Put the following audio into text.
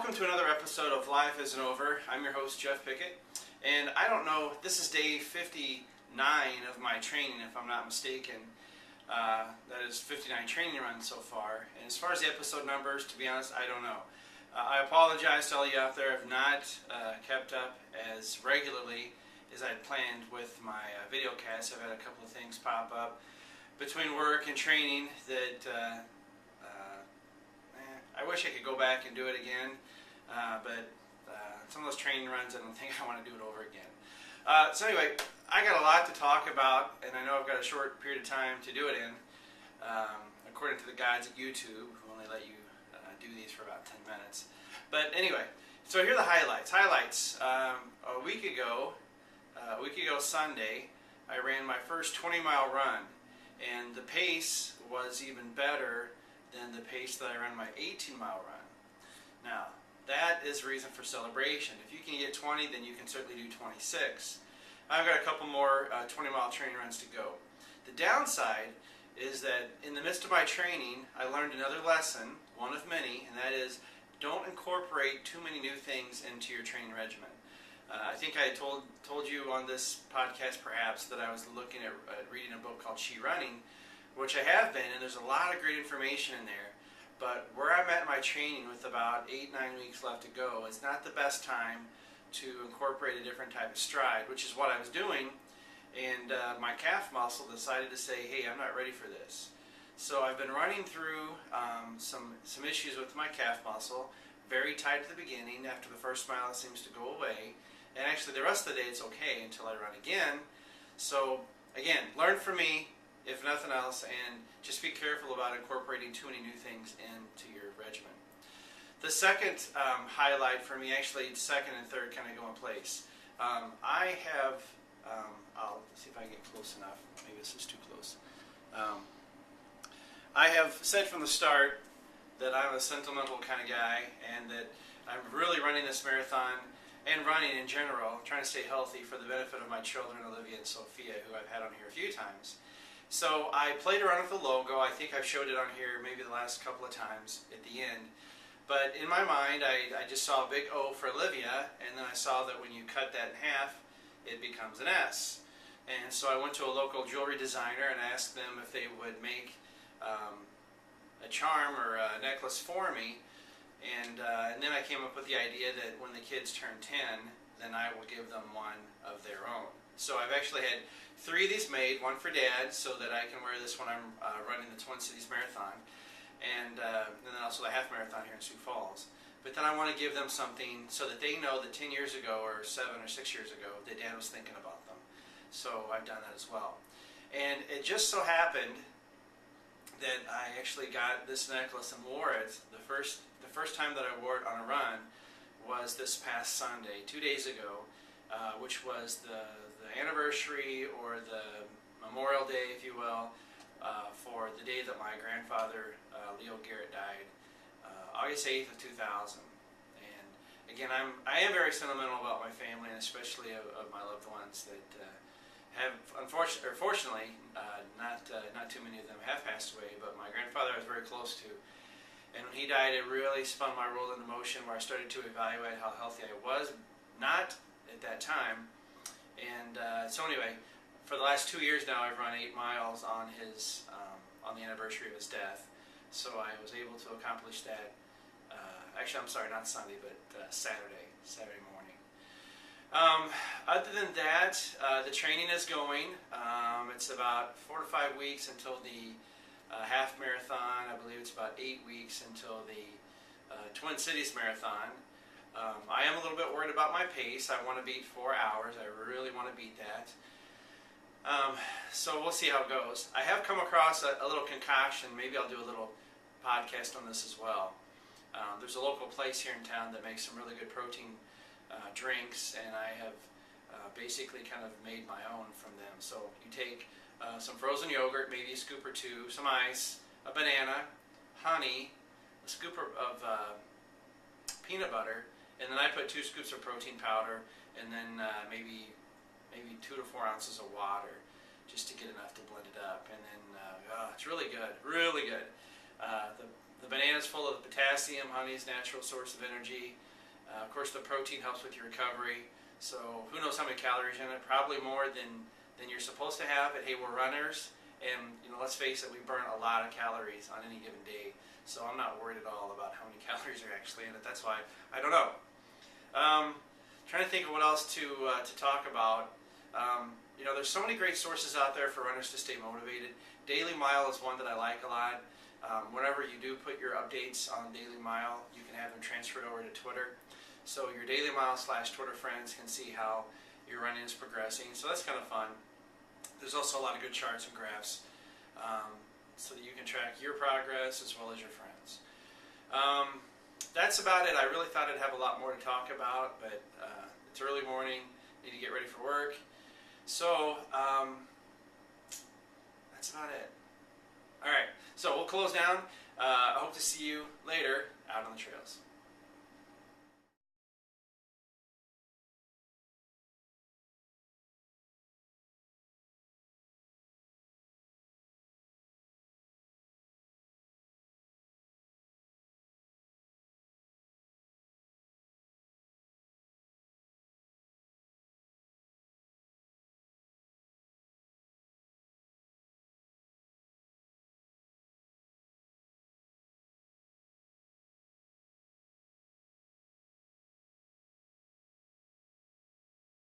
welcome to another episode of Life Isn't Over. I'm your host, Jeff Pickett, and I don't know, this is day 59 of my training, if I'm not mistaken. That is 59 training runs so far, and as far as the episode numbers, to be honest, I don't know. I apologize to all you out there. I've not kept up as regularly as I'd planned with my video casts. I've had a couple of things pop up between work and training that I wish I could go back and do it again, but some of those training runs, I don't think I want to do it over again. So anyway, I got a lot to talk about, and I know I've got a short period of time to do it in, according to the guides at YouTube, who only let you do these for about 10 minutes. But anyway, so here are the highlights. A week ago Sunday, I ran my first 20-mile run, and the pace was even better than the pace that I ran my 18-mile run. Now, that is a reason for celebration. If you can get 20, then you can certainly do 26. I've got a couple more 20-mile training runs to go. The downside is that in the midst of my training, I learned another lesson, one of many, and that is don't incorporate too many new things into your training regimen. I think I told you on this podcast perhaps that I was looking at reading a book called She Running, which I have been, and there's a lot of great information in there. But where I'm at in my training with about 8-9 weeks left to go, it's not the best time to incorporate a different type of stride, which is what I was doing, and my calf muscle decided to say, hey, I'm not ready for this. So I've been running through some issues with my calf muscle, very tight at the beginning. After the first mile it seems to go away, and actually the rest of the day it's okay until I run again. So again, learn from me, if nothing else, and just be careful about incorporating too many new things into your regimen. The second highlight for me, actually second and third kind of go in place. I have, I'll see if I can get close enough. Maybe this is too close. I have said from the start that I'm a sentimental kind of guy, and that I'm really running this marathon and running in general, trying to stay healthy for the benefit of my children, Olivia and Sophia, who I've had on here a few times. So I played around with the logo. I think I've showed it on here maybe the last couple of times at the end. But in my mind, I just saw a big O for Olivia, and then I saw that when you cut that in half, it becomes an S. And so I went to a local jewelry designer and asked them if they would make a charm or a necklace for me. And then I came up with the idea that when the kids turn 10, then I will give them one of their own. So I've actually had 3 of these made, one for Dad, so that I can wear this when I'm running the Twin Cities Marathon, and then also the half marathon here in Sioux Falls. But then I want to give them something so that they know that 10 years ago, or 7 or 6 years ago, that Dad was thinking about them. So I've done that as well. And it just so happened that I actually got this necklace and wore it. The first time that I wore it on a run was this past Sunday, 2 days ago, which was the anniversary, or the Memorial Day, if you will, for the day that my grandfather, Leo Garrett, died, August 8th of 2000. And again, I am very sentimental about my family, and especially of my loved ones that have, fortunately, not too many of them have passed away, but my grandfather I was very close to. And when he died, it really spun my world into motion, where I started to evaluate how healthy I was, not at that time. And so anyway, for the last 2 years now, I've run 8 miles on his on the anniversary of his death. So I was able to accomplish that. Actually, I'm sorry, not Sunday, but Saturday morning. Other than that, the training is going. It's about 4 to 5 weeks until the half marathon. I believe it's about 8 weeks until the Twin Cities Marathon. I am a little bit worried about my pace. I want to beat 4 hours. I really want to beat that. So we'll see how it goes. I have come across a little concoction. Maybe I'll do a little podcast on this as well. There's a local place here in town that makes some really good protein drinks, and I have basically kind of made my own from them. So you take some frozen yogurt, maybe a scoop or 2, some ice, a banana, honey, a scoop of peanut butter, and then I put 2 scoops of protein powder, and then maybe 2 to 4 ounces of water, just to get enough to blend it up. And then it's really good, really good. The The banana is full of potassium, honey's natural source of energy. Of course, the protein helps with your recovery. So who knows how many calories in it? Probably more than you're supposed to have. But hey, we're runners, and let's face it, we burn a lot of calories on any given day. So I'm not worried at all about how many calories are actually in it. That's why I don't know. Trying to think of what else to talk about. There's so many great sources out there for runners to stay motivated. Daily Mile is one that I like a lot. Whenever you do put your updates on Daily Mile, you can have them transferred over to Twitter. So your Daily Mile / Twitter friends can see how your running is progressing. So that's kind of fun. There's also a lot of good charts and graphs so that you can track your progress as well as your friends. That's about it. I really thought I'd have a lot more to talk about, but it's early morning. Need to get ready for work. So that's about it. All right. So we'll close down. I hope to see you later out on the trails.